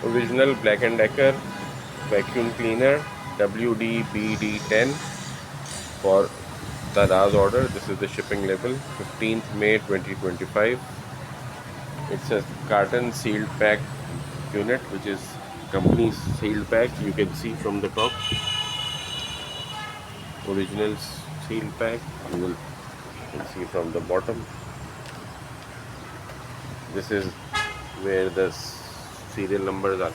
Original Black+Decker vacuum cleaner WDBD10 for Daraz Order. This is the shipping label, 15th May 2025. It's a carton sealed pack unit, which is company's sealed pack. You can see from the top, original sealed pack. You can see from the bottom. This is where the serial numbers are,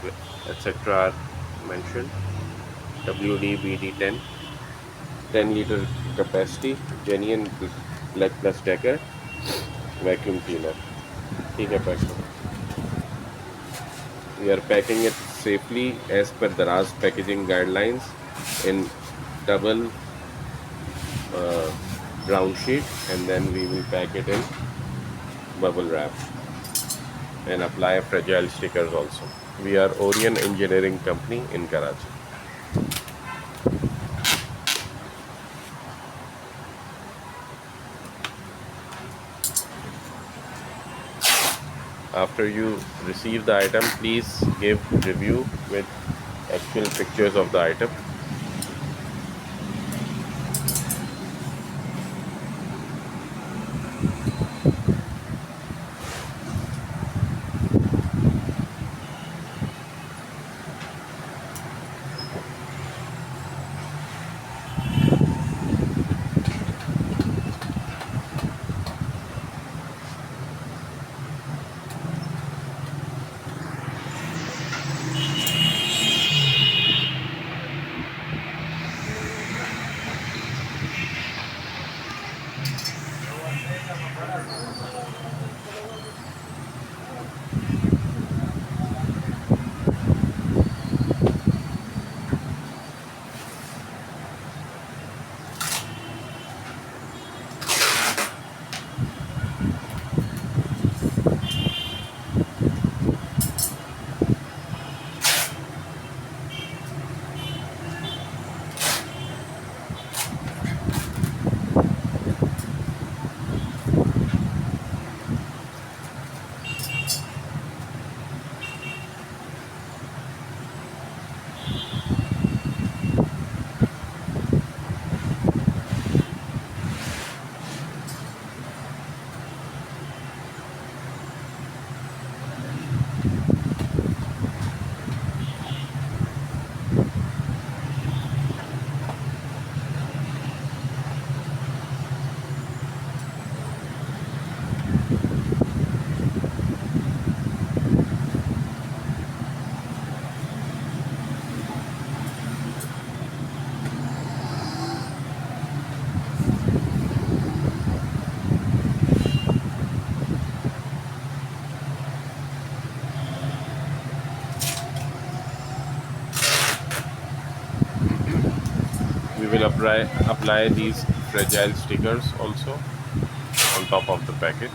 etc. are mentioned. WDBD10, 10-liter capacity, genuine Black+Decker vacuum cleaner. ठीक है pack करो. We are packing it safely as per Daraz packaging guidelines in double brown sheet, and then we will pack it in bubble wrap and apply fragile stickers also. We are Orion Engineering Company in Karachi. After you receive the item, please give review with actual pictures of the item. We will apply these fragile stickers also on top of the package.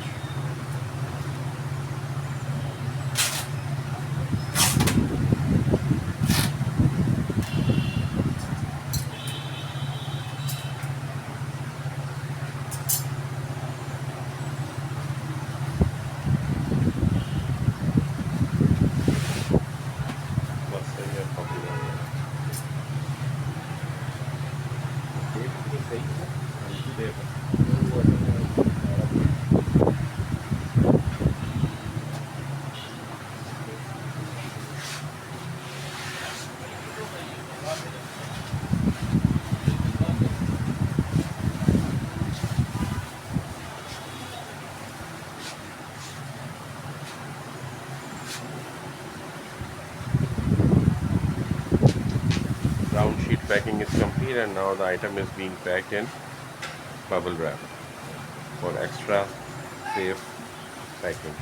Round sheet packing is complete, and now the item is being packed in bubble wrap for extra safe packing.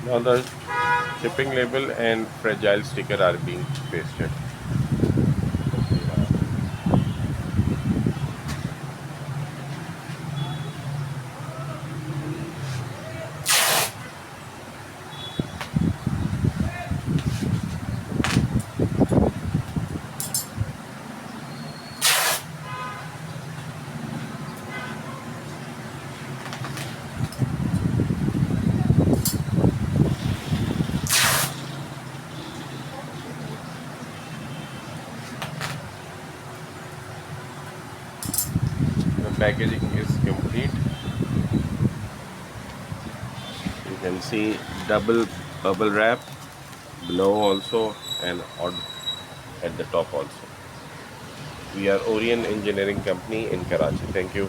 Now the shipping label and fragile sticker are being pasted. The packaging is complete. You can see double bubble wrap below also and on at the top also. We are Orion Engineering Company in Karachi. Thank you.